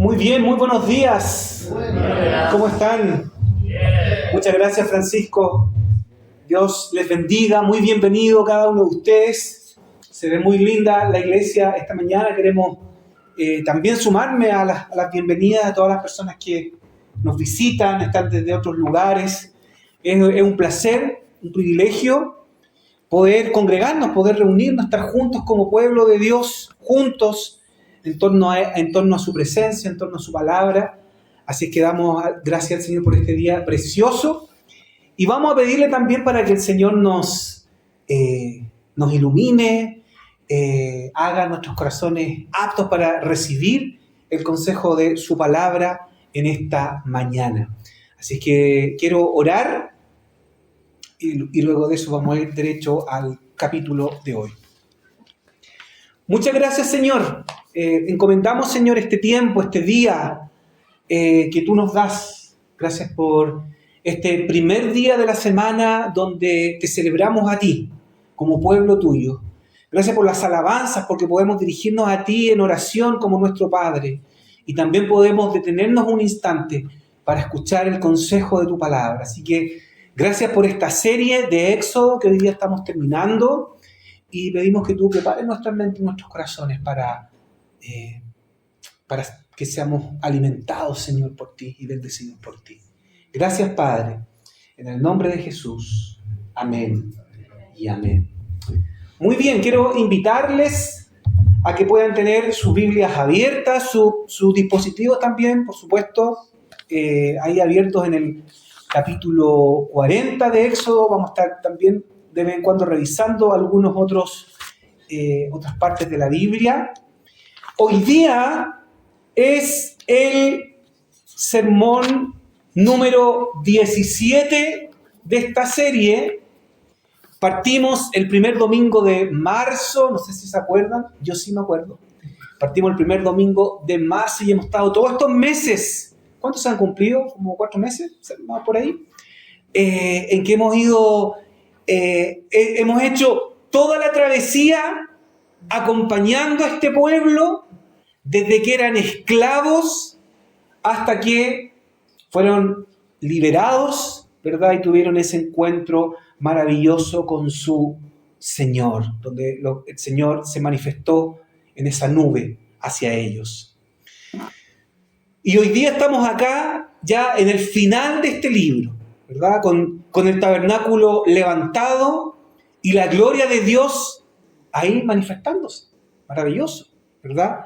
Muy bien, muy buenos días. ¿Cómo están? Muchas gracias, Francisco. Dios les bendiga. Muy bienvenido cada uno de ustedes. Se ve muy linda la iglesia esta mañana. Queremos también sumarme a las bienvenidas a todas las personas que nos visitan, están desde otros lugares. Es un placer, un privilegio poder congregarnos, poder reunirnos, estar juntos como pueblo de Dios, juntos en torno a su presencia, en torno a su palabra. Así que damos gracias al Señor por este día precioso. Y vamos a pedirle también para que el Señor nos ilumine, haga nuestros corazones aptos para recibir el consejo de su palabra en esta mañana. Así que quiero orar y luego de eso vamos a ir derecho al capítulo de hoy. Muchas gracias, Señor. Encomendamos, Señor, este tiempo, este día que tú nos das. Gracias por este primer día de la semana donde te celebramos a ti como pueblo tuyo. Gracias por las alabanzas, porque podemos dirigirnos a ti en oración como nuestro Padre. Y también podemos detenernos un instante para escuchar el consejo de tu palabra. Así que gracias por esta serie de Éxodo que hoy día estamos terminando. Y pedimos que tú prepares nuestra mente y nuestros corazones para que seamos alimentados, Señor, por ti y bendecidos por ti. Gracias, Padre. En el nombre de Jesús. Amén y amén. Muy bien, quiero invitarles a que puedan tener sus Biblias abiertas, sus dispositivos también, por supuesto, ahí abiertos en el capítulo 40 de Éxodo. Vamos a estar también de vez en cuando revisando algunos otras partes de la Biblia. Hoy día es el sermón número 17 de esta serie. Partimos el primer domingo de marzo, no sé si se acuerdan, yo sí me acuerdo. Partimos el primer domingo de marzo y hemos estado todos estos meses. ¿Cuántos se han cumplido? ¿Como 4 meses? ¿Más por ahí? En que hemos hecho toda la travesía acompañando a este pueblo desde que eran esclavos hasta que fueron liberados, ¿verdad? Y tuvieron ese encuentro maravilloso con su Señor, donde el Señor se manifestó en esa nube hacia ellos. Y hoy día estamos acá ya en el final de este libro, ¿verdad? Con el tabernáculo levantado y la gloria de Dios ahí manifestándose. Maravilloso, ¿verdad?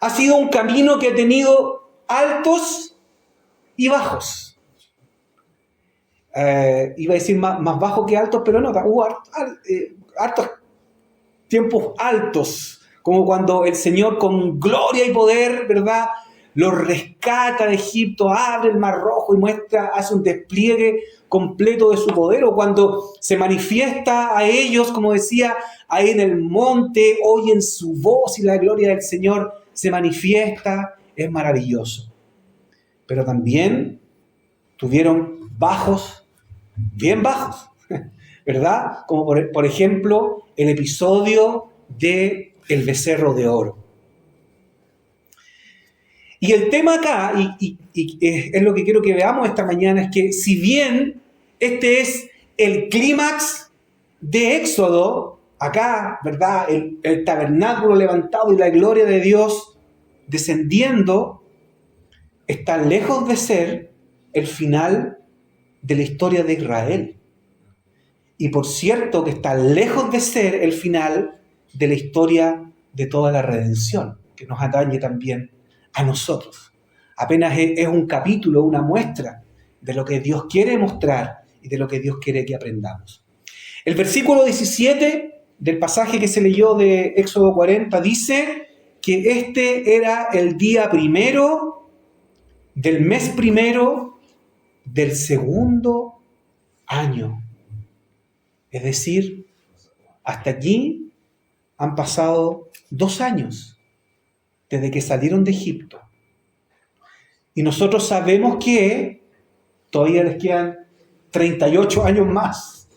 Ha sido un camino que ha tenido altos y bajos. Iba a decir más bajos que altos, pero no, hubo hartos tiempos altos, como cuando el Señor con gloria y poder, ¿verdad?, los rescata de Egipto, abre el Mar Rojo y hace un despliegue completo de su poder, o cuando se manifiesta a ellos, como decía, ahí en el monte, oyen su voz y la gloria del Señor se manifiesta, es maravilloso. Pero también tuvieron bajos, bien bajos, ¿verdad? Como por ejemplo el episodio del becerro de oro. Y el tema acá, y es lo que quiero que veamos esta mañana, es que si bien este es el clímax de Éxodo, acá, ¿verdad?, el tabernáculo levantado y la gloria de Dios descendiendo, está lejos de ser el final de la historia de Israel. Y por cierto que está lejos de ser el final de la historia de toda la redención, que nos atañe también a nosotros. Apenas es un capítulo, una muestra de lo que Dios quiere mostrar y de lo que Dios quiere que aprendamos. El versículo 17 del pasaje que se leyó de Éxodo 40 dice que este era el día primero del mes primero del segundo año. Es decir, hasta aquí han pasado 2 años desde que salieron de Egipto. Y nosotros sabemos que todavía les quedan 38 años más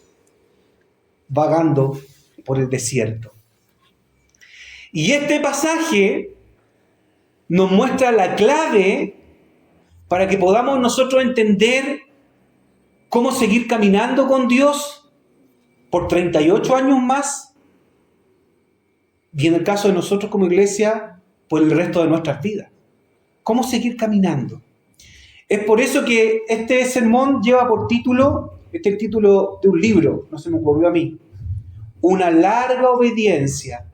vagando por el desierto. Y este pasaje nos muestra la clave para que podamos nosotros entender cómo seguir caminando con Dios por 38 años más, y en el caso de nosotros como iglesia, por el resto de nuestras vidas. ¿Cómo seguir caminando? Es por eso que este sermón lleva por título, este es el título de un libro, no se me ocurrió a mí, Una larga obediencia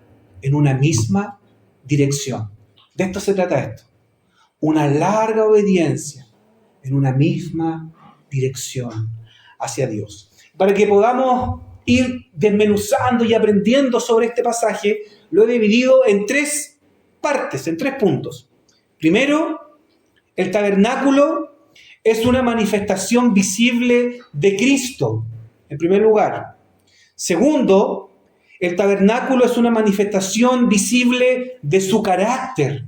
en una misma dirección. De esto se trata esto. Una larga obediencia en una misma dirección hacia Dios. Para que podamos ir desmenuzando y aprendiendo sobre este pasaje, lo he dividido en 3 partes, en 3 puntos. Primero, el tabernáculo es una manifestación visible de Cristo, en primer lugar. Segundo, el tabernáculo es una manifestación visible de su carácter.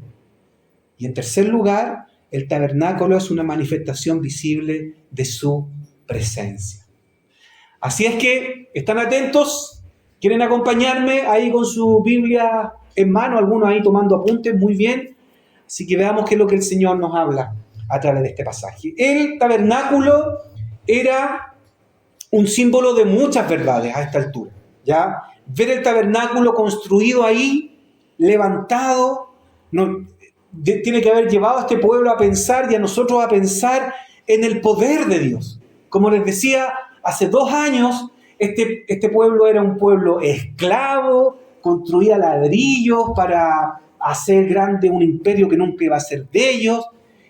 Y en tercer lugar, el tabernáculo es una manifestación visible de su presencia. Así es que, ¿están atentos? ¿Quieren acompañarme ahí con su Biblia en mano? Algunos ahí tomando apuntes, muy bien. Así que veamos qué es lo que el Señor nos habla a través de este pasaje. El tabernáculo era un símbolo de muchas verdades a esta altura, ¿ya? Ver el tabernáculo construido ahí, levantado, tiene que haber llevado a este pueblo a pensar y a nosotros a pensar en el poder de Dios. Como les decía, hace 2 años, este pueblo era un pueblo esclavo, construía ladrillos para hacer grande un imperio que nunca iba a ser de ellos,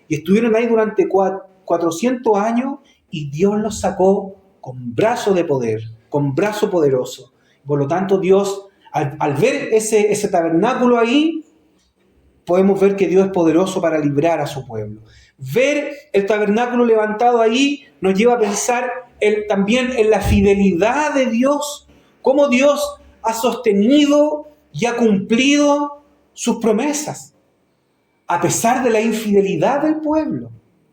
y estuvieron ahí durante 400 años, y Dios los sacó con brazo de poder, con brazo poderoso. Por lo tanto, Dios, al ver ese tabernáculo ahí, podemos ver que Dios es poderoso para librar a su pueblo. Ver el tabernáculo levantado ahí nos lleva a pensar también en la fidelidad de Dios, cómo Dios ha sostenido y ha cumplido sus promesas. A pesar de la infidelidad del pueblo,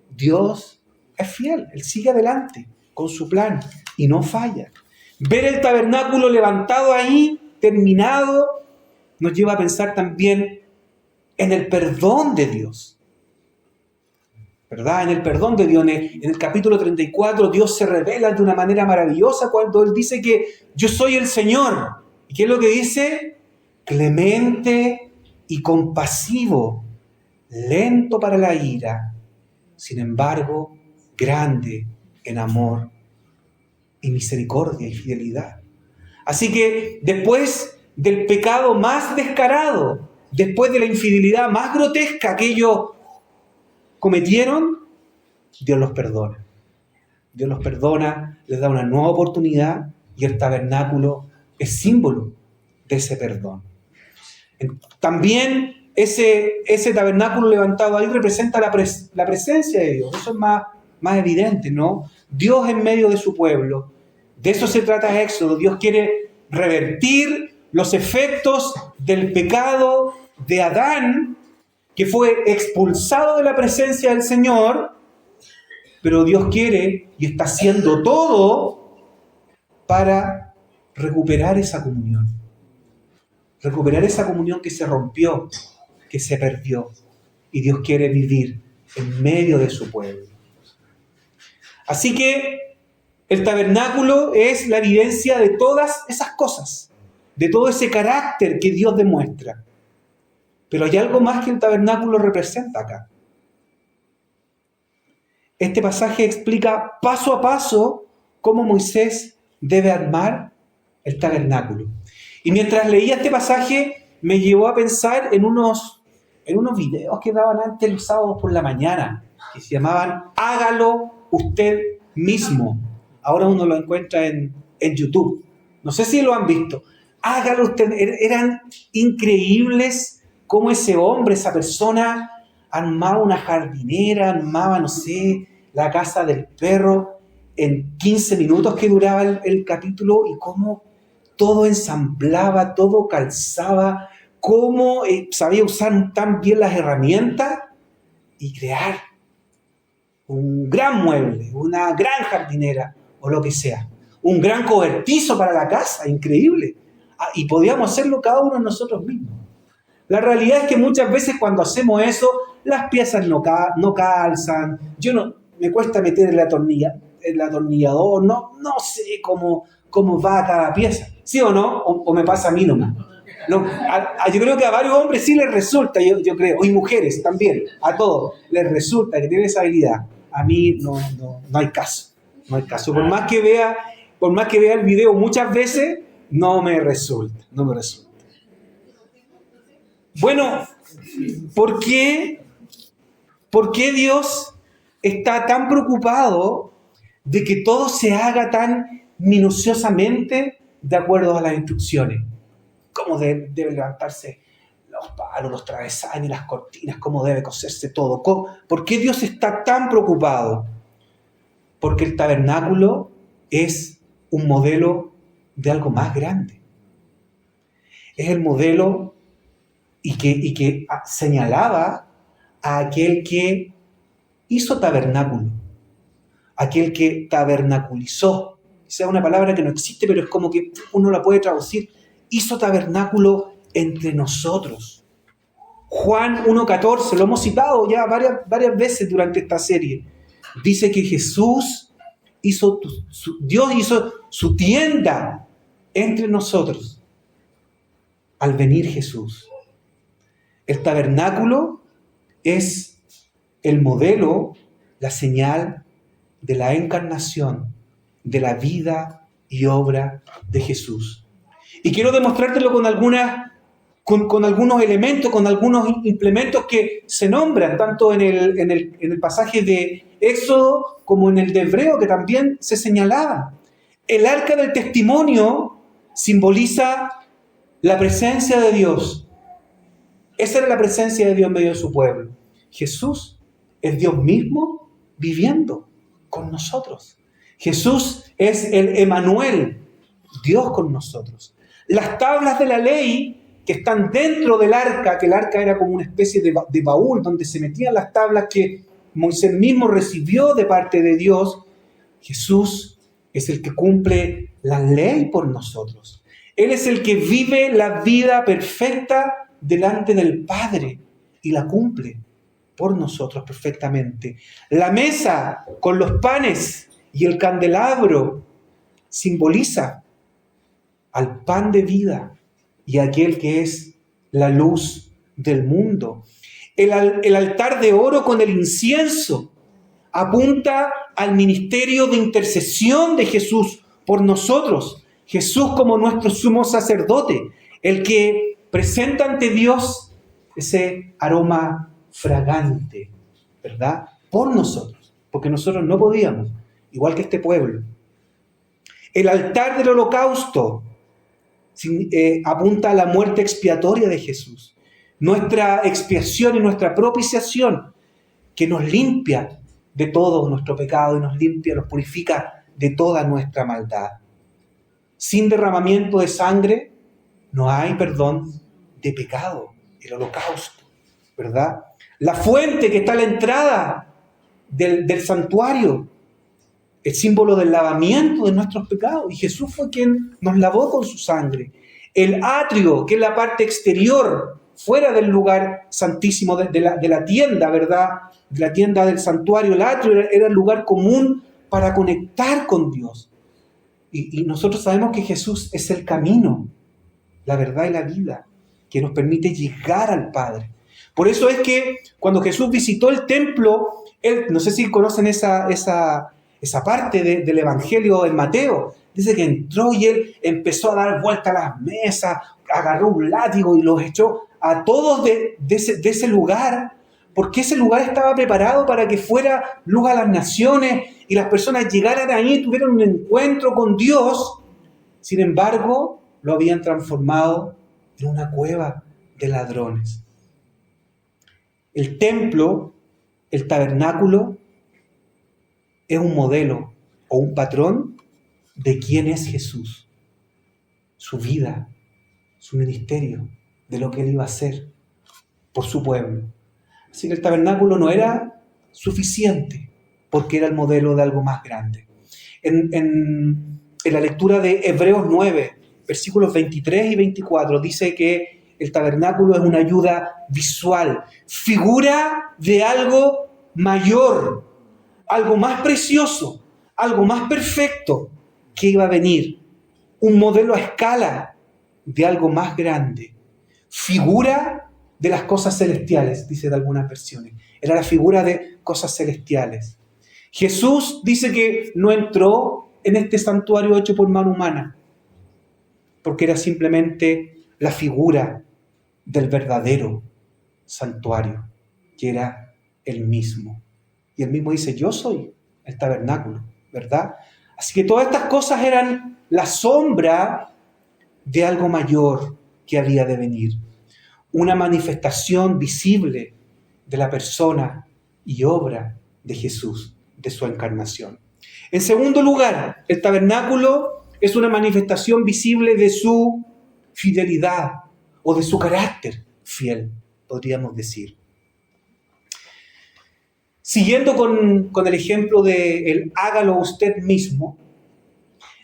Dios es fiel, Él sigue adelante con su plan y no falla. Ver el tabernáculo levantado ahí, terminado, nos lleva a pensar también en el perdón de Dios. ¿Verdad? En el perdón de Dios. En el capítulo 34, Dios se revela de una manera maravillosa cuando Él dice que yo soy el Señor. ¿Y qué es lo que dice? Clemente y compasivo, lento para la ira, sin embargo, grande en amor y misericordia y fidelidad. Así que después del pecado más descarado, después de la infidelidad más grotesca que ellos cometieron, Dios los perdona. Dios los perdona, les da una nueva oportunidad, y el tabernáculo es símbolo de ese perdón. También ese tabernáculo levantado ahí representa la presencia de Dios. Eso es más evidente, ¿no? Dios en medio de su pueblo. De eso se trata Éxodo. Dios quiere revertir los efectos del pecado de Adán, que fue expulsado de la presencia del Señor, pero Dios quiere y está haciendo todo para recuperar esa comunión. Recuperar esa comunión que se rompió, que se perdió. Y Dios quiere vivir en medio de su pueblo. Así que el tabernáculo es la evidencia de todas esas cosas, de todo ese carácter que Dios demuestra. Pero hay algo más que el tabernáculo representa acá. Este pasaje explica paso a paso cómo Moisés debe armar el tabernáculo. Y mientras leía este pasaje, me llevó a pensar en unos videos que daban antes los sábados por la mañana, que se llamaban Hágalo Usted Mismo. Ahora uno lo encuentra en YouTube. No sé si lo han visto. Hágalo usted. Eran increíbles cómo ese hombre, esa persona, armaba una jardinera, armaba, no sé, la casa del perro en 15 minutos que duraba el capítulo, y cómo todo ensamblaba, todo calzaba, cómo sabía usar tan bien las herramientas y crear un gran mueble, una gran jardinera o lo que sea, un gran cobertizo para la casa, increíble. Y podíamos hacerlo cada uno de nosotros mismos. La realidad es que muchas veces cuando hacemos eso, las piezas no calzan. Me cuesta meter el atornillador, no sé cómo va cada pieza. ¿Sí o no? ¿O me pasa a mí nomás? No, yo creo que a varios hombres sí les resulta, yo creo, y mujeres también, a todos les resulta que tienen esa habilidad. A mí no hay caso, no hay caso. Por más que vea el video muchas veces, no me resulta. Bueno, ¿por qué Dios está tan preocupado de que todo se haga tan minuciosamente de acuerdo a las instrucciones? ¿Cómo deben levantarse los palos, los travesaños, las cortinas? ¿Cómo debe coserse todo? ¿Por qué Dios está tan preocupado? Porque el tabernáculo es un modelo de algo más grande. Es el modelo y que señalaba a aquel que hizo tabernáculo, aquel que tabernaculizó. Esa es una palabra que no existe, pero es como que uno la puede traducir. Hizo tabernáculo entre nosotros. Juan 1:14, lo hemos citado ya varias veces durante esta serie. Dice que Dios hizo su tienda entre nosotros al venir Jesús. El tabernáculo es el modelo, la señal de la encarnación, de la vida y obra de Jesús. Y quiero demostrártelo con algunos elementos, con algunos implementos que se nombran, tanto en el pasaje de Éxodo como en el de Hebreo, que también se señalaba. El arca del testimonio simboliza la presencia de Dios. Esa era la presencia de Dios en medio de su pueblo. Jesús es Dios mismo viviendo con nosotros. Jesús es el Emanuel, Dios con nosotros. Las tablas de la ley que están dentro del arca, que el arca era como una especie de baúl donde se metían las tablas que Moisés mismo recibió de parte de Dios. Jesús es el que cumple la ley por nosotros. Él es el que vive la vida perfecta delante del Padre y la cumple por nosotros perfectamente. La mesa con los panes y el candelabro simboliza al pan de vida y aquel que es la luz del mundo. El altar de oro con el incienso apunta al ministerio de intercesión de Jesús por nosotros. Jesús como nuestro sumo sacerdote, el que presenta ante Dios ese aroma fragante, ¿verdad? Por nosotros, porque nosotros no podíamos, igual que este pueblo. El altar del holocausto apunta a la muerte expiatoria de Jesús, nuestra expiación y nuestra propiciación, que nos limpia de todo nuestro pecado y nos purifica de toda nuestra maldad. Sin derramamiento de sangre no hay perdón de pecado, el holocausto, ¿verdad? La fuente que está a la entrada del santuario, el símbolo del lavamiento de nuestros pecados, y Jesús fue quien nos lavó con su sangre. El atrio, que es la parte exterior, fuera del lugar santísimo de la tienda, ¿verdad? De la tienda del santuario, el atrio era el lugar común para conectar con Dios. Y nosotros sabemos que Jesús es el camino, la verdad y la vida, que nos permite llegar al Padre. Por eso es que cuando Jesús visitó el templo, no sé si conocen esa parte del Evangelio en Mateo, dice que entró y él empezó a dar vuelta a las mesas, agarró un látigo y los echó a todos de ese lugar, porque ese lugar estaba preparado para que fuera luz a las naciones y las personas llegaran ahí y tuvieran un encuentro con Dios. Sin embargo, lo habían transformado en una cueva de ladrones. El templo, el tabernáculo, es un modelo o un patrón de quién es Jesús, su vida, su ministerio, de lo que él iba a hacer por su pueblo. Así que el tabernáculo no era suficiente porque era el modelo de algo más grande. En la lectura de Hebreos 9, versículos 23 y 24, dice que el tabernáculo es una ayuda visual, figura de algo mayor, algo más precioso, algo más perfecto que iba a venir, un modelo a escala de algo más grande, figura de las cosas celestiales, dice de algunas versiones. Era la figura de cosas celestiales. Jesús dice que no entró en este santuario hecho por mano humana, porque era simplemente la figura del verdadero santuario, que era el mismo. Y él mismo dice, yo soy el tabernáculo, ¿verdad? Así que todas estas cosas eran la sombra de algo mayor que había de venir. Una manifestación visible de la persona y obra de Jesús, de su encarnación. En segundo lugar, el tabernáculo es una manifestación visible de su fidelidad o de su carácter fiel, podríamos decir. Siguiendo con el ejemplo de el hágalo usted mismo,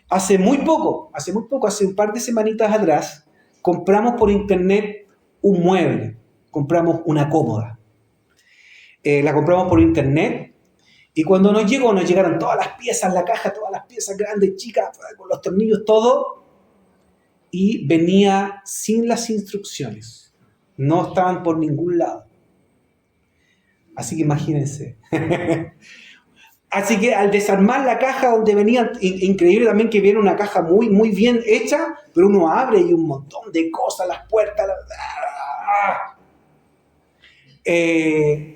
hace un par de semanitas atrás, compramos por internet un mueble, compramos una cómoda. La compramos por internet y cuando nos llegaron todas las piezas, la caja, todas las piezas grandes, chicas, con los tornillos, todo, y venía sin las instrucciones. No estaban por ningún lado. Así que imagínense. Así que al desarmar la caja donde venía, increíble también que viene una caja muy, muy bien hecha, pero uno abre y un montón de cosas, las puertas.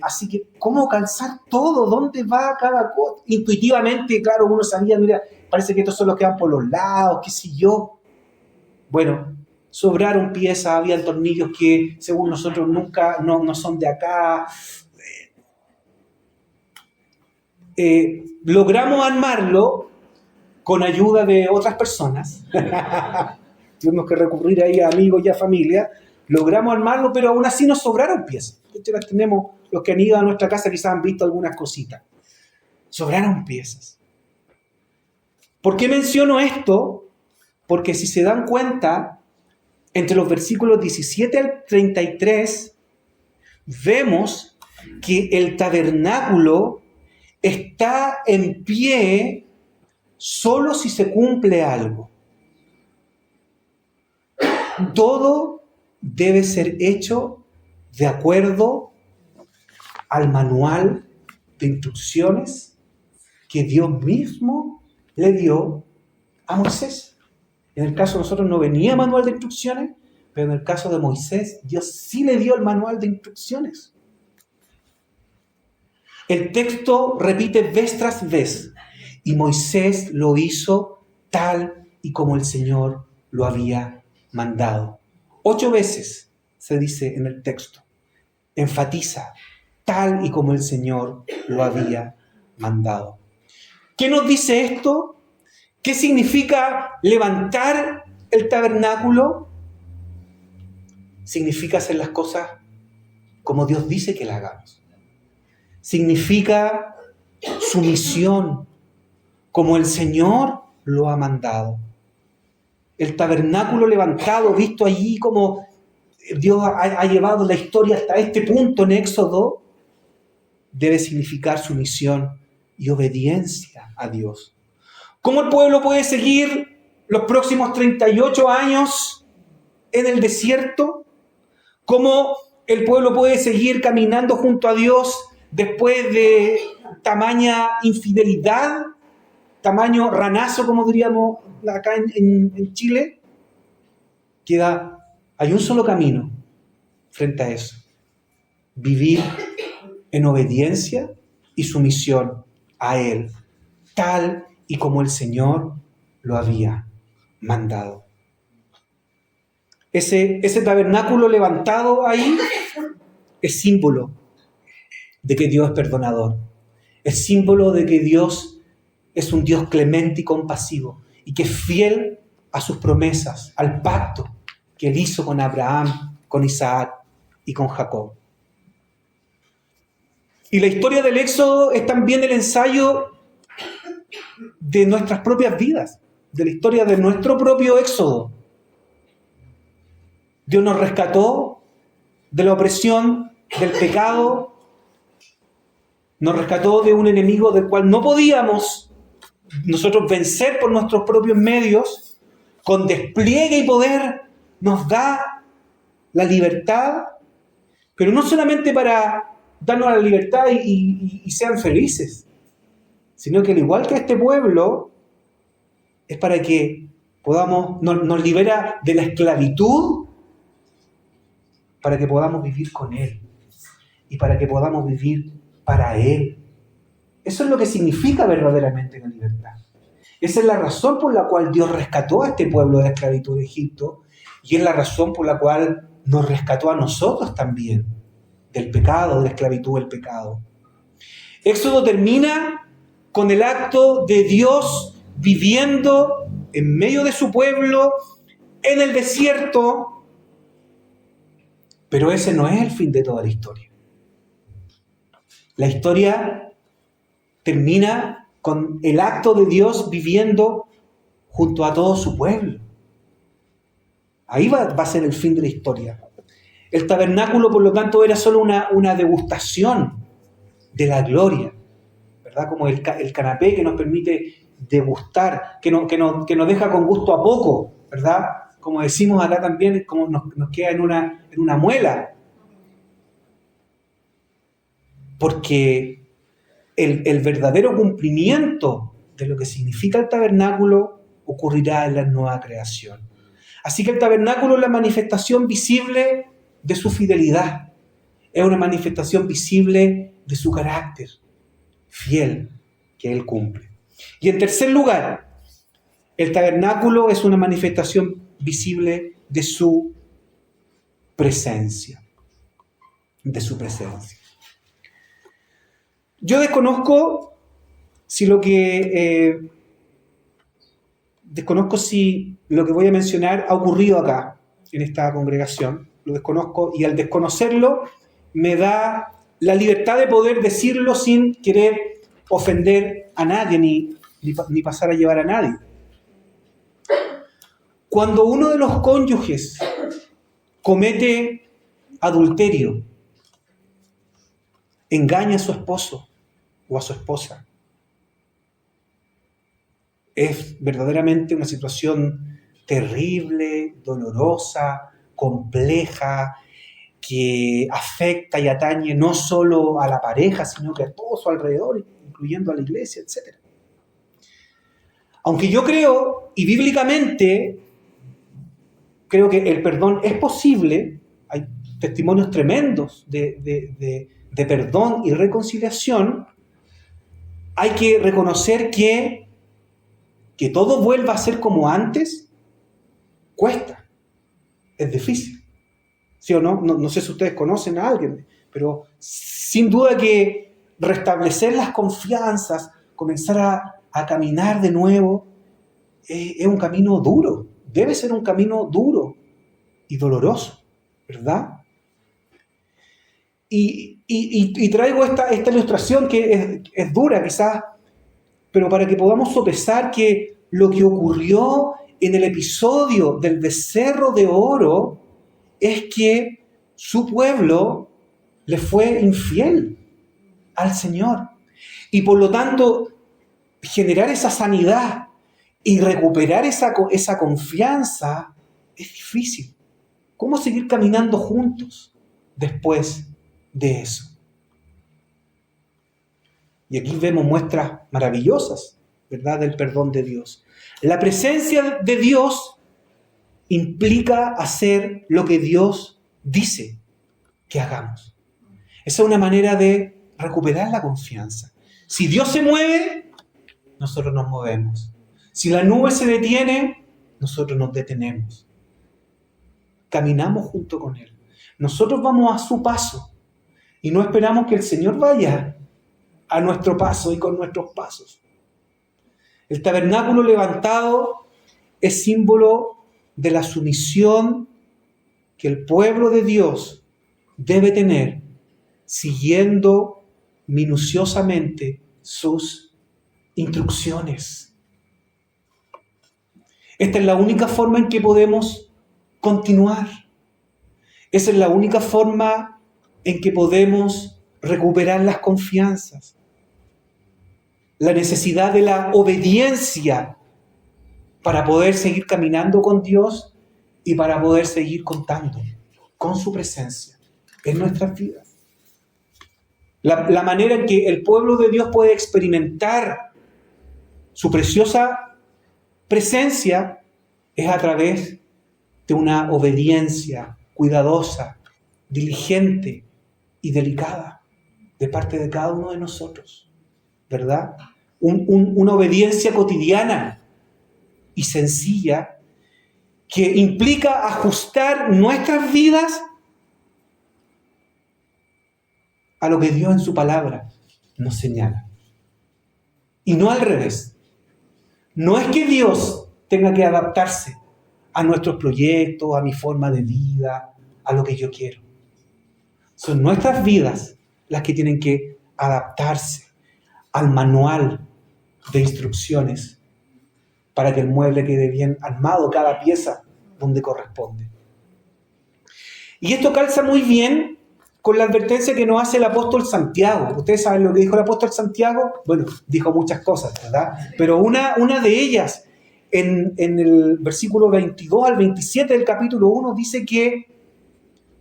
Así que, ¿cómo calzar todo? ¿Dónde va cada cosa? Intuitivamente, claro, uno sabía, mira, parece que estos son los que van por los lados, qué sé yo. Bueno, sobraron piezas, había tornillos que, según nosotros, no son de acá. Logramos armarlo con ayuda de otras personas. Tuvimos que recurrir ahí a amigos y a familia. Logramos armarlo, pero aún así nos sobraron piezas. De hecho, las tenemos, los que han ido a nuestra casa quizás han visto algunas cositas. Sobraron piezas. ¿Por qué menciono esto? Porque si se dan cuenta, entre los versículos 17 al 33, vemos que el tabernáculo está en pie solo si se cumple algo. Todo debe ser hecho de acuerdo al manual de instrucciones que Dios mismo le dio a Moisés. En el caso de nosotros no venía manual de instrucciones, pero en el caso de Moisés, Dios sí le dio el manual de instrucciones. El texto repite vez tras vez, y Moisés lo hizo tal y como el Señor lo había mandado. 8 veces se dice en el texto, enfatiza, tal y como el Señor lo había mandado. ¿Qué nos dice esto? ¿Qué significa levantar el tabernáculo? Significa hacer las cosas como Dios dice que las hagamos. Significa sumisión, como el Señor lo ha mandado. El tabernáculo levantado, visto allí como Dios ha llevado la historia hasta este punto en Éxodo, debe significar sumisión y obediencia a Dios. ¿Cómo el pueblo puede seguir los próximos 38 años en el desierto? ¿Cómo el pueblo puede seguir caminando junto a Dios después de tamaña infidelidad, tamaño ranazo, como diríamos acá en Chile? Hay un solo camino frente a eso: vivir en obediencia y sumisión a Él, tal y como el Señor lo había mandado. Ese tabernáculo levantado ahí es símbolo de que Dios es perdonador. Es símbolo de que Dios es un Dios clemente y compasivo y que es fiel a sus promesas, al pacto que Él hizo con Abraham, con Isaac y con Jacob. Y la historia del Éxodo es también el ensayo de nuestras propias vidas, de la historia de nuestro propio Éxodo, Dios nos rescató de la opresión, del pecado, nos rescató de un enemigo del cual no podíamos nosotros vencer por nuestros propios medios. Con despliegue y poder nos da la libertad, pero no solamente para darnos la libertad y sean felices, sino que al igual que este pueblo, es para que nos libera de la esclavitud, para que podamos vivir con Él y para que podamos vivir para Él. Eso es lo que significa verdaderamente la libertad. Esa es la razón por la cual Dios rescató a este pueblo de la esclavitud de Egipto, y es la razón por la cual nos rescató a nosotros también del pecado, de la esclavitud del pecado. Éxodo termina con el acto de Dios viviendo en medio de su pueblo en el desierto, pero ese no es el fin de toda la historia. La historia termina con el acto de Dios viviendo junto a todo su pueblo. Ahí va a ser el fin de la historia. El tabernáculo, por lo tanto, era solo una degustación de la gloria, ¿verdad? Como el canapé que nos permite degustar, que nos deja con gusto a poco, ¿verdad? Como decimos acá también, como nos queda en una muela. Porque el verdadero cumplimiento de lo que significa el tabernáculo ocurrirá en la nueva creación. Así que el tabernáculo es la manifestación visible de su fidelidad. Es una manifestación visible de su carácter fiel que Él cumple. Y en tercer lugar, el tabernáculo es una manifestación visible de su presencia. De su presencia. Yo desconozco si lo que voy a mencionar ha ocurrido acá, en esta congregación. Lo desconozco, y al desconocerlo me da la libertad de poder decirlo sin querer ofender a nadie ni pasar a llevar a nadie. Cuando uno de los cónyuges comete adulterio, engaña a su esposo o a su esposa, es verdaderamente una situación terrible, dolorosa, compleja, que afecta y atañe no solo a la pareja, sino que a todo su alrededor, incluyendo a la iglesia, etc. Aunque yo creo, y bíblicamente, creo que el perdón es posible, hay testimonios tremendos de perdón y reconciliación, hay que reconocer que todo vuelva a ser como antes, cuesta, es difícil. ¿Sí o no? No sé si ustedes conocen a alguien, pero sin duda que restablecer las confianzas, comenzar a caminar de nuevo, es un camino duro, debe ser un camino duro y doloroso, ¿verdad? Y traigo esta ilustración que es dura quizás, pero para que podamos sopesar que lo que ocurrió en el episodio del becerro de oro es que su pueblo le fue infiel al Señor. Y por lo tanto, generar esa sanidad y recuperar esa confianza es difícil. ¿Cómo seguir caminando juntos después de eso? Y aquí vemos muestras maravillosas, ¿verdad?, del perdón de Dios. La presencia de Dios implica hacer lo que Dios dice que hagamos. Esa es una manera de recuperar la confianza. Si Dios se mueve, nosotros nos movemos. Si la nube se detiene, nosotros nos detenemos. Caminamos junto con Él. Nosotros vamos a su paso y no esperamos que el Señor vaya a nuestro paso y con nuestros pasos. El tabernáculo levantado es símbolo de la sumisión que el pueblo de Dios debe tener, siguiendo minuciosamente sus instrucciones. Esta es la única forma en que podemos continuar. Esa es la única forma en que podemos recuperar las confianzas. La necesidad de la obediencia para poder seguir caminando con Dios y para poder seguir contando con su presencia en nuestras vidas. La manera en que el pueblo de Dios puede experimentar su preciosa presencia es a través de una obediencia cuidadosa, diligente y delicada de parte de cada uno de nosotros, ¿verdad? Una obediencia cotidiana y sencilla que implica ajustar nuestras vidas a lo que Dios en su palabra nos señala. Y no al revés. No es que Dios tenga que adaptarse a nuestros proyectos, a mi forma de vida, a lo que yo quiero. Son nuestras vidas las que tienen que adaptarse al manual de instrucciones para que el mueble quede bien armado, cada pieza donde corresponde. Y esto calza muy bien con la advertencia que nos hace el apóstol Santiago. ¿Ustedes saben lo que dijo el apóstol Santiago? Bueno, dijo muchas cosas, ¿verdad? Pero una de ellas, en el versículo 22 al 27 del capítulo 1, dice que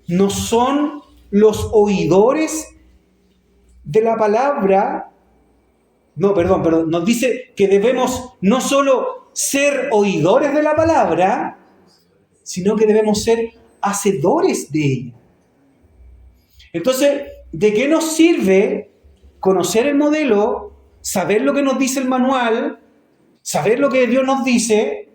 no son los oidores de la palabra, nos dice que debemos no solo ser oidores de la palabra, sino que debemos ser hacedores de ella. Entonces, ¿de qué nos sirve conocer el modelo, saber lo que nos dice el manual, saber lo que Dios nos dice,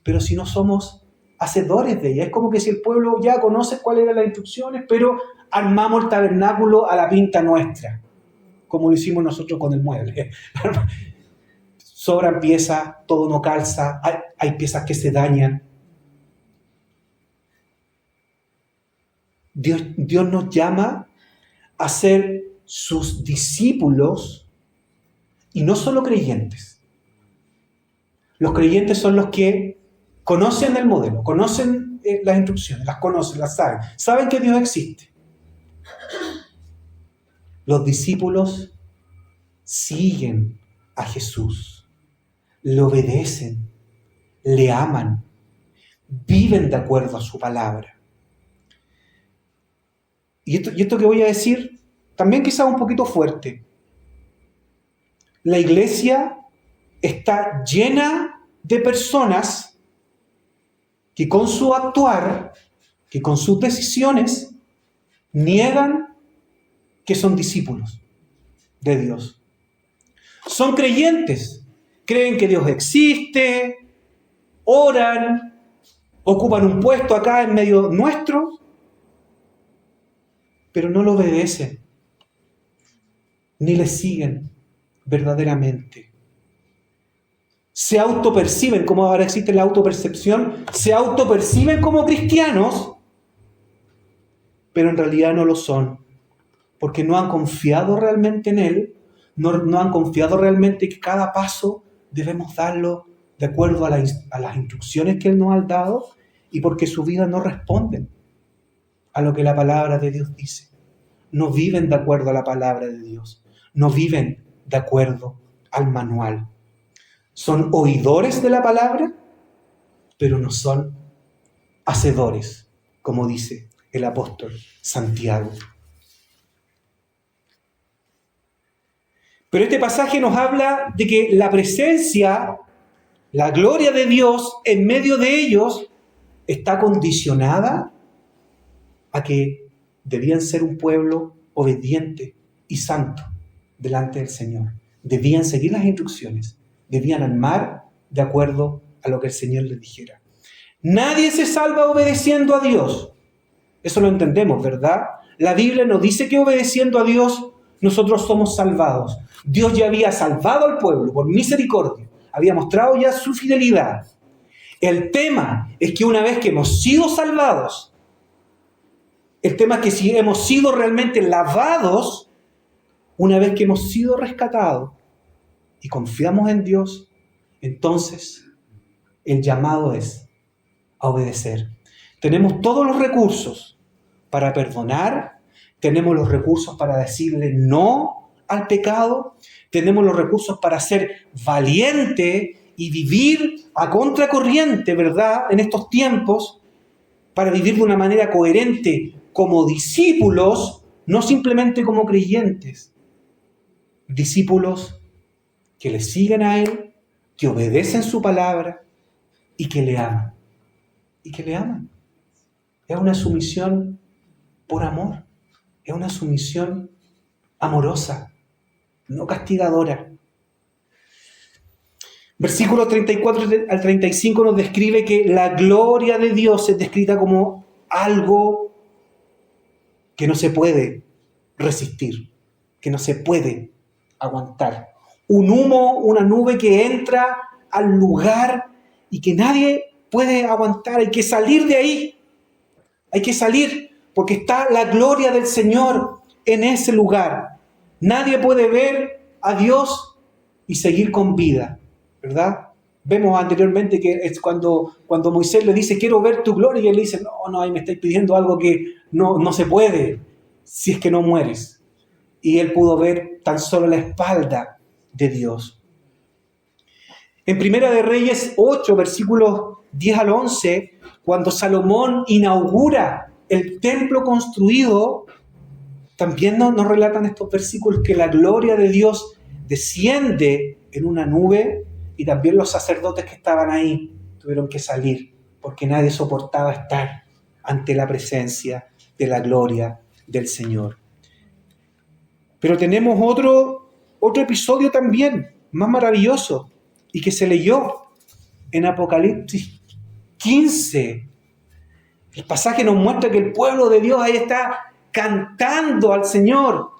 pero si no somos hacedores de ella? Es como que si el pueblo ya conoce cuáles eran las instrucciones, pero armamos el tabernáculo a la pinta nuestra, como lo hicimos nosotros con el mueble. Sobran piezas, todo no calza, hay piezas que se dañan. Dios nos llama a ser sus discípulos y no solo creyentes. Los creyentes son los que conocen el modelo, conocen las instrucciones, las conocen, las saben que Dios existe. Los discípulos siguen a Jesús, le obedecen, le aman, viven de acuerdo a su palabra. Y esto que voy a decir, también quizás un poquito fuerte. La iglesia está llena de personas que con su actuar, que con sus decisiones, niegan que son discípulos de Dios. Son creyentes, creen que Dios existe, oran, ocupan un puesto acá en medio nuestro, pero no lo obedecen, ni le siguen verdaderamente. Se autoperciben, como ahora existe la autopercepción, se autoperciben como cristianos, pero en realidad no lo son, porque no han confiado realmente en Él, no han confiado realmente que cada paso debemos darlo de acuerdo a las instrucciones que Él nos ha dado, y porque su vida no responden a lo que la palabra de Dios dice. No viven de acuerdo a la palabra de Dios. No viven de acuerdo al manual. Son oidores de la palabra, pero no son hacedores, como dice el apóstol Santiago. Pero este pasaje nos habla de que la presencia, la gloria de Dios en medio de ellos está condicionada a que debían ser un pueblo obediente y santo delante del Señor. Debían seguir las instrucciones, debían armar de acuerdo a lo que el Señor les dijera. Nadie se salva obedeciendo a Dios. Eso lo entendemos, ¿verdad? La Biblia nos dice que obedeciendo a Dios nosotros somos salvados. Dios ya había salvado al pueblo por misericordia, había mostrado ya su fidelidad. El tema es que una vez que hemos sido salvados, el tema es que si hemos sido realmente lavados, una vez que hemos sido rescatados y confiamos en Dios, entonces el llamado es a obedecer. Tenemos todos los recursos para perdonar, tenemos los recursos para decirle no al pecado, tenemos los recursos para ser valiente y vivir a contracorriente, ¿verdad?, en estos tiempos, para vivir de una manera coherente como discípulos, no simplemente como creyentes. Discípulos que le siguen a Él, que obedecen su palabra y que le aman. Y que le aman. Es una sumisión por amor. Es una sumisión amorosa, no castigadora. Versículos 34 al 35 nos describe que la gloria de Dios es descrita como algo que no se puede resistir, que no se puede aguantar. Un humo, una nube que entra al lugar y que nadie puede aguantar. Hay que salir de ahí. Hay que salir porque está la gloria del Señor en ese lugar. Nadie puede ver a Dios y seguir con vida, ¿verdad? Vemos anteriormente que es cuando Moisés le dice, quiero ver tu gloria, y él le dice, no, ahí me estáis pidiendo algo que no se puede, si es que no mueres. Y él pudo ver tan solo la espalda de Dios. En Primera de Reyes 8, versículos 10 al 11, cuando Salomón inaugura el templo construido, también nos relatan estos versículos que la gloria de Dios desciende en una nube y también los sacerdotes que estaban ahí tuvieron que salir porque nadie soportaba estar ante la presencia de la gloria del Señor. Pero tenemos otro episodio también más maravilloso y que se leyó en Apocalipsis 15. El pasaje nos muestra que el pueblo de Dios ahí está cantando al Señor.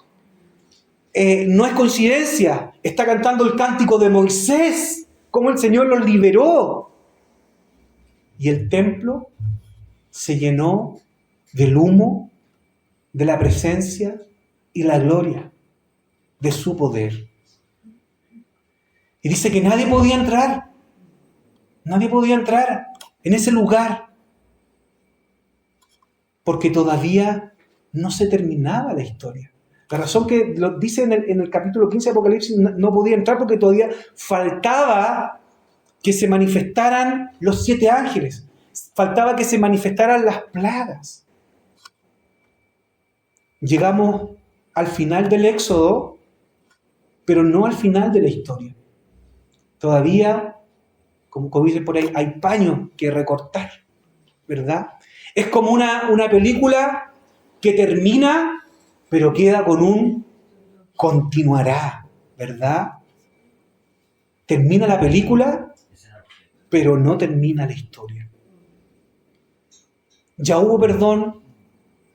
No es coincidencia, está cantando el cántico de Moisés, cómo el Señor los liberó. Y el templo se llenó del humo, de la presencia y la gloria de su poder. Y dice que nadie podía entrar en ese lugar, porque todavía no se terminaba la historia. La razón que lo dice en el capítulo 15 de Apocalipsis, no podía entrar porque todavía faltaba que se manifestaran los 7 ángeles. Faltaba que se manifestaran las plagas. Llegamos al final del Éxodo, pero no al final de la historia. Todavía, como dicen por ahí, hay paños que recortar, ¿verdad? Es como una película que termina, pero queda con un continuará, ¿verdad? Termina la película, pero no termina la historia. Ya hubo perdón,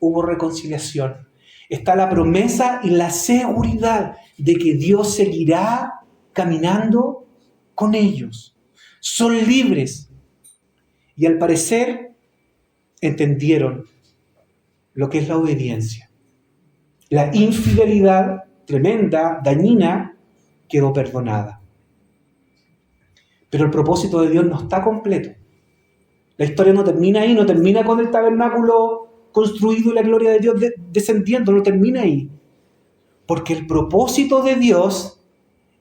hubo reconciliación. Está la promesa y la seguridad de que Dios seguirá caminando con ellos. Son libres. Y al parecer entendieron lo que es la obediencia. La infidelidad tremenda, dañina, quedó perdonada. Pero el propósito de Dios no está completo. La historia no termina ahí, no termina con el tabernáculo construido y la gloria de Dios descendiendo, no termina ahí. Porque el propósito de Dios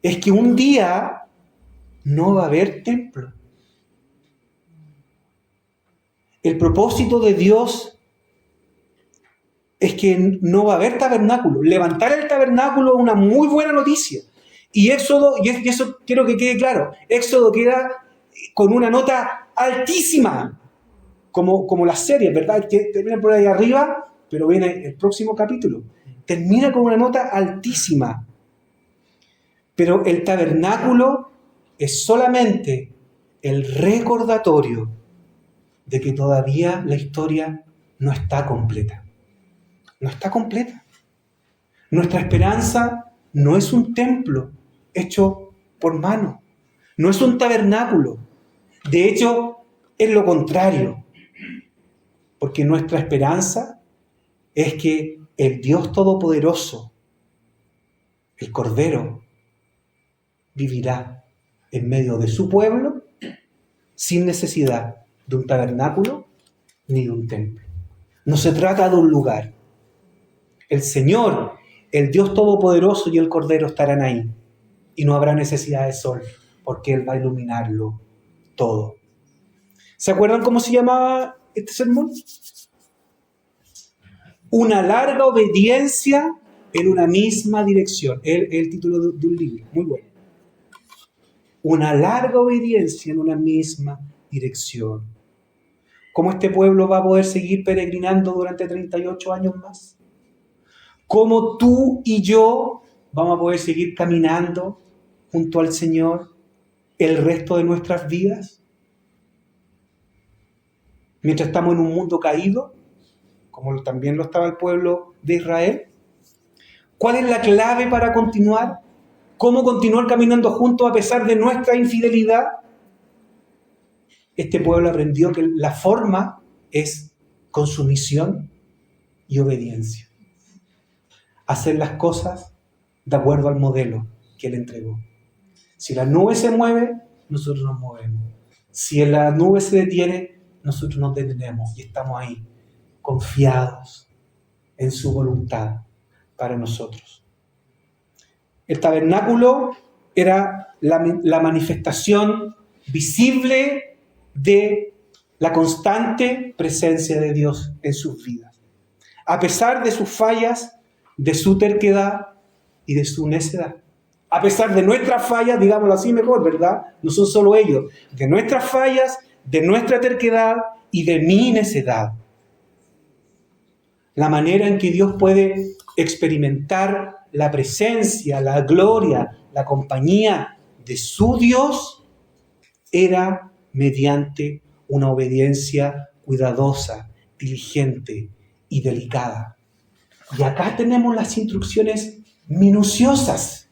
es que un día no va a haber templo. El propósito de Dios es que no va a haber tabernáculo. Levantar el tabernáculo es una muy buena noticia. Y Éxodo, y eso quiero que quede claro, Éxodo queda con una nota altísima, como las series, ¿verdad? Que terminan por ahí arriba, pero viene el próximo capítulo. Termina con una nota altísima. Pero el tabernáculo es solamente el recordatorio de que todavía la historia no está completa. No está completa. Nuestra esperanza no es un templo hecho por mano. No es un tabernáculo. De hecho, es lo contrario. Porque nuestra esperanza es que el Dios Todopoderoso, el Cordero, vivirá en medio de su pueblo sin necesidad de un tabernáculo ni de un templo. No se trata de un lugar. El Señor, el Dios Todopoderoso y el Cordero estarán ahí. Y no habrá necesidad de sol, porque Él va a iluminarlo todo. ¿Se acuerdan cómo se llamaba este sermón? Una larga obediencia en una misma dirección. El título de un libro, muy bueno. Una larga obediencia en una misma dirección. ¿Cómo este pueblo va a poder seguir peregrinando durante 38 años más? ¿Cómo tú y yo vamos a poder seguir caminando junto al Señor el resto de nuestras vidas? Mientras estamos en un mundo caído, como también lo estaba el pueblo de Israel. ¿Cuál es la clave para continuar? ¿Cómo continuar caminando juntos a pesar de nuestra infidelidad? Este pueblo aprendió que la forma es con sumisión y obediencia. Hacer las cosas de acuerdo al modelo que Él entregó. Si la nube se mueve, nosotros nos movemos. Si la nube se detiene, nosotros nos detenemos y estamos ahí, confiados en su voluntad para nosotros. El tabernáculo era la manifestación visible de la constante presencia de Dios en sus vidas. A pesar de sus fallas, de su terquedad y de su necedad. A pesar de nuestras fallas, digámoslo así mejor, ¿verdad? No son solo ellos. De nuestras fallas, de nuestra terquedad y de mi necedad. La manera en que Dios puede experimentar la presencia, la gloria, la compañía de su Dios era mediante una obediencia cuidadosa, diligente y delicada. Y acá tenemos las instrucciones minuciosas.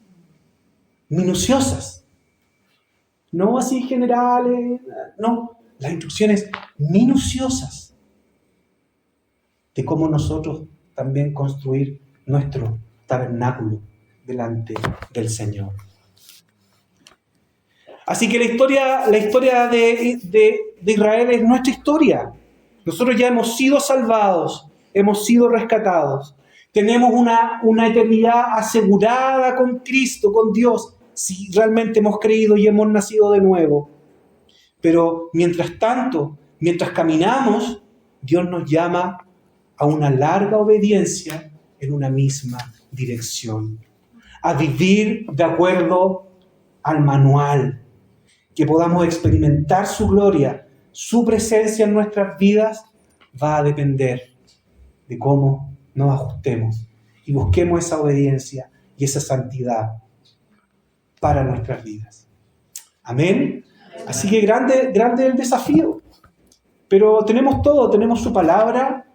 Minuciosas. No así generales, no. Las instrucciones minuciosas de cómo nosotros también construir nuestro tabernáculo delante del Señor. Así que la historia de Israel es nuestra historia. Nosotros ya hemos sido salvados, hemos sido rescatados. Tenemos una eternidad asegurada con Cristo, con Dios, si realmente hemos creído y hemos nacido de nuevo. Pero mientras tanto, mientras caminamos, Dios nos llama a una larga obediencia en una misma dirección. A vivir de acuerdo al manual. Que podamos experimentar su gloria, su presencia en nuestras vidas, va a depender de cómo nos ajustemos y busquemos esa obediencia y esa santidad para nuestras vidas. Amén. Así que grande el desafío. Pero tenemos todo, tenemos su palabra,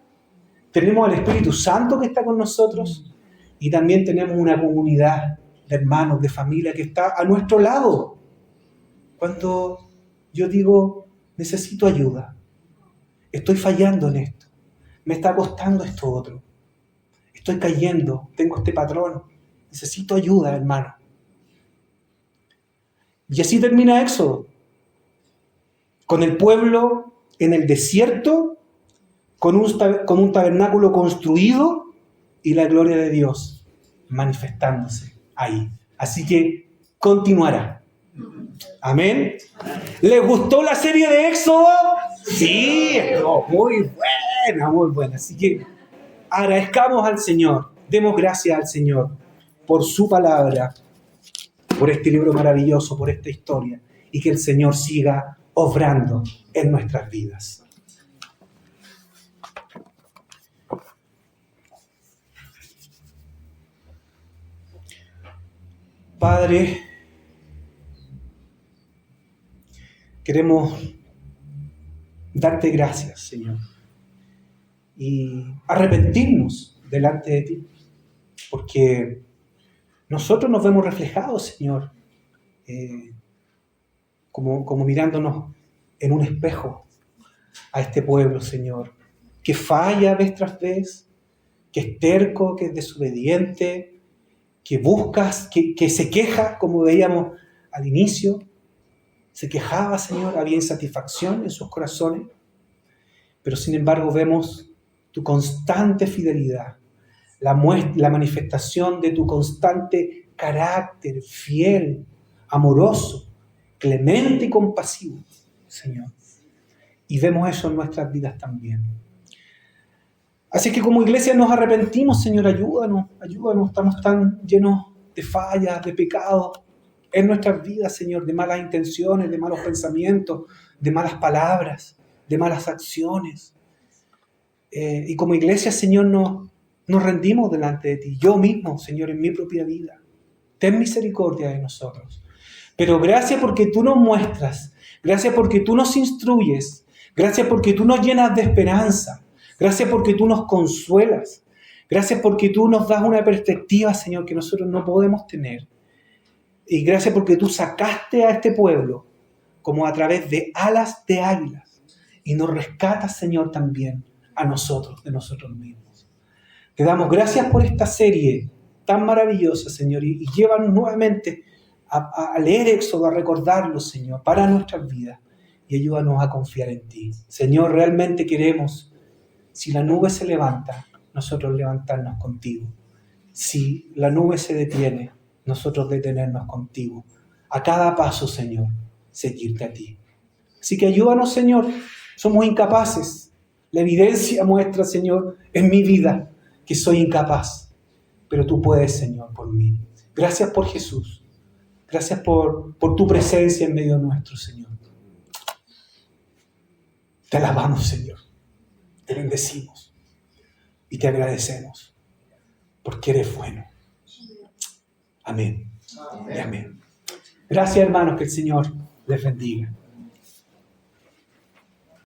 tenemos al Espíritu Santo que está con nosotros y también tenemos una comunidad de hermanos, de familia que está a nuestro lado. Cuando yo digo, necesito ayuda, estoy fallando en esto, me está costando esto otro, estoy cayendo, tengo este patrón, necesito ayuda, hermano. Y así termina Éxodo, con el pueblo en el desierto, con un tabernáculo construido y la gloria de Dios manifestándose ahí. Así que continuará. Amén. ¿Les gustó la serie de Éxodo? Sí, muy buena. Así que agradezcamos al Señor, demos gracias al Señor por su palabra, por este libro maravilloso, por esta historia, y que el Señor siga obrando en nuestras vidas. Padre, queremos darte gracias, Señor, y arrepentirnos delante de ti, porque nosotros nos vemos reflejados, Señor, como mirándonos en un espejo a este pueblo, Señor, que falla vez tras vez, que es terco, que es desobediente, que buscas, que se queja, como veíamos al inicio. Se quejaba, Señor, había insatisfacción en sus corazones, pero sin embargo vemos tu constante fidelidad, la manifestación de tu constante carácter fiel, amoroso, clemente y compasivo, Señor. Y vemos eso en nuestras vidas también. Así que como iglesia nos arrepentimos, Señor, ayúdanos. Estamos tan llenos de fallas, de pecados en nuestras vidas, Señor, de malas intenciones, de malos pensamientos, de malas palabras, de malas acciones. Y como iglesia, Señor, nos rendimos delante de ti. Yo mismo, Señor, en mi propia vida. Ten misericordia de nosotros. Pero gracias porque tú nos muestras, gracias porque tú nos instruyes, gracias porque tú nos llenas de esperanza, gracias porque tú nos consuelas, gracias porque tú nos das una perspectiva, Señor, que nosotros no podemos tener. Y gracias porque tú sacaste a este pueblo como a través de alas de águilas y nos rescatas, Señor, también a nosotros, de nosotros mismos. Te damos gracias por esta serie tan maravillosa, Señor, y llévanos nuevamente a leer Éxodo, a recordarlo, Señor, para nuestras vidas, y ayúdanos a confiar en ti. Señor, realmente queremos, si la nube se levanta, nosotros levantarnos contigo. Si la nube se detiene, nosotros detenernos contigo. A cada paso, Señor, seguirte a ti. Así que ayúdanos, Señor. Somos incapaces. La evidencia muestra, Señor, en mi vida que soy incapaz. Pero tú puedes, Señor, por mí. Gracias por Jesús. Gracias por tu presencia en medio nuestro, Señor. Te alabamos, Señor. Te bendecimos. Y te agradecemos. Porque eres bueno. Amén. Y amén. Gracias, hermanos. Que el Señor les bendiga.